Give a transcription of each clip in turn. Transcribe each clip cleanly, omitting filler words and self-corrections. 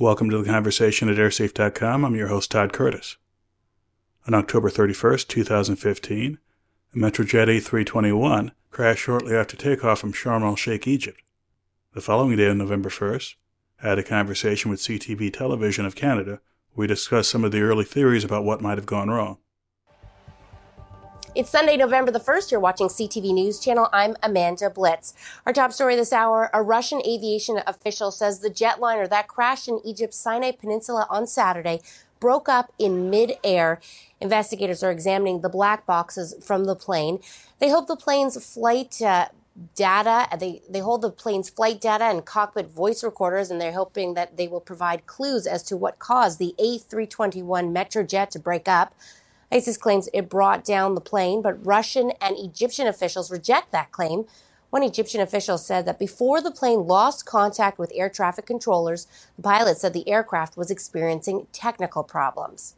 Welcome to the conversation at airsafe.com. I'm your host, Todd Curtis. On October 31st, 2015, a Metrojet A321 crashed shortly after takeoff from Sharm el-Sheikh, Egypt. The following day, on November 1st, I had a conversation with CTV Television of Canada where we discussed some of the early theories about what might have gone wrong. It's Sunday, November the 1st. You're watching CTV News Channel. I'm Amanda Blitz. Our top story this hour, a Russian aviation official says the jetliner that crashed in Egypt's Sinai Peninsula on Saturday broke up in mid-air. Investigators are examining the black boxes from the plane. They hope the plane's flight data, they hold the plane's flight data and cockpit voice recorders, and they're hoping that they will provide clues as to what caused the A321 Metrojet to break up. ISIS claims it brought down the plane, but Russian and Egyptian officials reject that claim. One Egyptian official said that before the plane lost contact with air traffic controllers, the pilot said the aircraft was experiencing technical problems.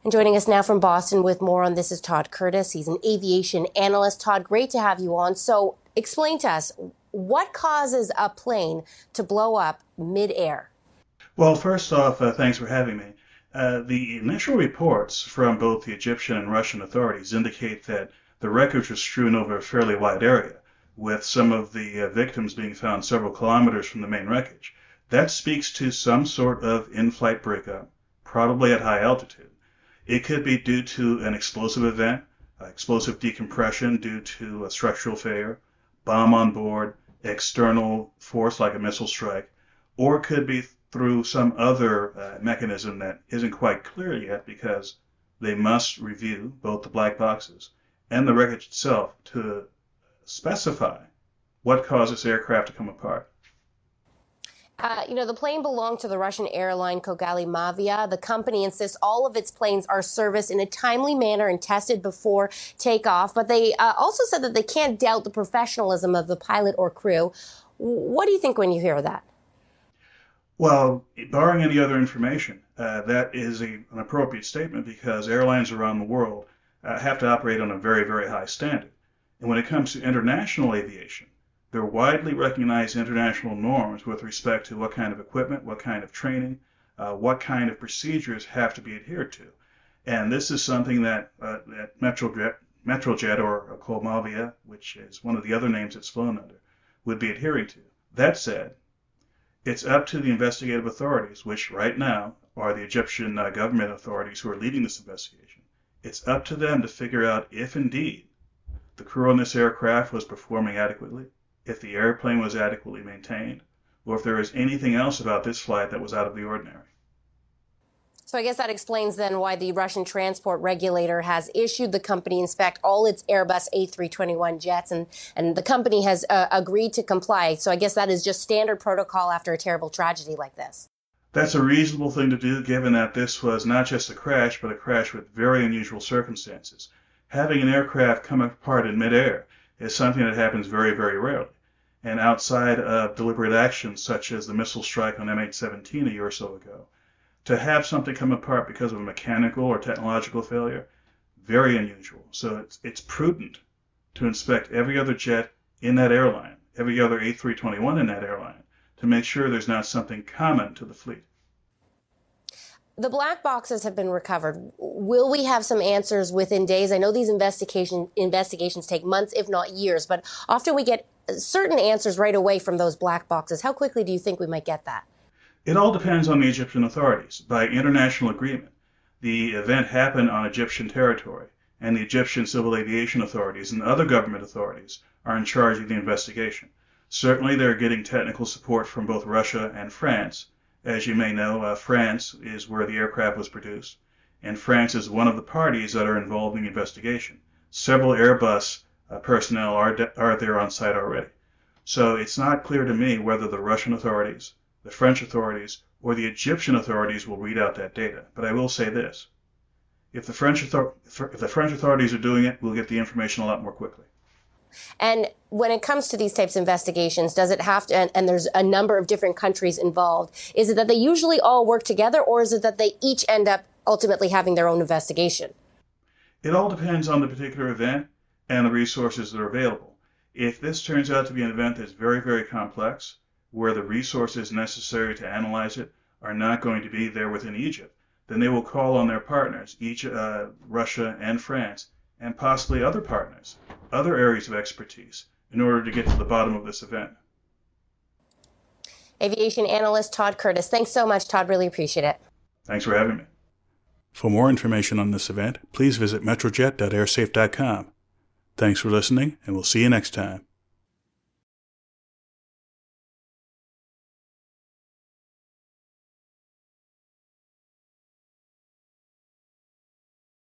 And joining us now from Boston with more on this is Todd Curtis. He's an aviation analyst. Todd, great to have you on. So explain to us, what causes a plane to blow up mid-air? Well, first off, thanks for having me. The initial reports from both the Egyptian and Russian authorities indicate that the wreckage was strewn over a fairly wide area, with some of the victims being found several kilometers from the main wreckage. That speaks to some sort of in-flight breakup, probably at high altitude. It could be due to an explosive event, explosive decompression due to a structural failure, bomb on board, external force like a missile strike, or it could be through some other mechanism that isn't quite clear yet, because they must review both the black boxes and the wreckage itself to specify what caused this aircraft to come apart. The plane belonged to the Russian airline Kogali-Mavia. The company insists all of its planes are serviced in a timely manner and tested before takeoff, but they also said that they can't doubt the professionalism of the pilot or crew. What do you think when you hear that? Well, barring any other information, that is an appropriate statement, because airlines around the world have to operate on a very, very high standard. And when it comes to international aviation, there are widely recognized international norms with respect to what kind of equipment, what kind of training, what kind of procedures have to be adhered to. And this is something that Metrojet or Kogali-Mavia, which is one of the other names it's flown under, would be adhering to. That said, it's up to the investigative authorities, which right now are the Egyptian government authorities who are leading this investigation. It's up to them to figure out if indeed the crew on this aircraft was performing adequately, if the airplane was adequately maintained, or if there is anything else about this flight that was out of the ordinary. So I guess that explains then why the Russian transport regulator has issued the company inspect all its Airbus A321 jets, and the company has agreed to comply. So I guess that is just standard protocol after a terrible tragedy like this. That's a reasonable thing to do, given that this was not just a crash, but a crash with very unusual circumstances. Having an aircraft come apart in midair is something that happens very, very rarely. And outside of deliberate actions such as the missile strike on MH17 a year or so ago, to have something come apart because of a mechanical or technological failure, very unusual. So it's prudent to inspect every other jet in that airline, every other A321 in that airline, to make sure there's not something common to the fleet. The black boxes have been recovered. Will we have some answers within days? I know these investigations take months, if not years, but often we get certain answers right away from those black boxes. How quickly do you think we might get that? It all depends on the Egyptian authorities. By international agreement, the event happened on Egyptian territory, and the Egyptian civil aviation authorities and other government authorities are in charge of the investigation. Certainly, they're getting technical support from both Russia and France. As you may know, France is where the aircraft was produced, and France is one of the parties that are involved in the investigation. Several Airbus personnel are there on site already. So it's not clear to me whether the Russian authorities, the French authorities, or the Egyptian authorities will read out that data. But I will say this. If the French authorities are doing it, we'll get the information a lot more quickly. And when it comes to these types of investigations, does it have to, and there's a number of different countries involved, is it that they usually all work together, or is it that they each end up ultimately having their own investigation? It all depends on the particular event and the resources that are available. If this turns out to be an event that's very, very complex, where the resources necessary to analyze it are not going to be there within Egypt, then they will call on their partners, Russia and France, and possibly other partners, other areas of expertise, in order to get to the bottom of this event. Aviation analyst Todd Curtis. Thanks so much, Todd. Really appreciate it. Thanks for having me. For more information on this event, please visit metrojet.airsafe.com. Thanks for listening, and we'll see you next time.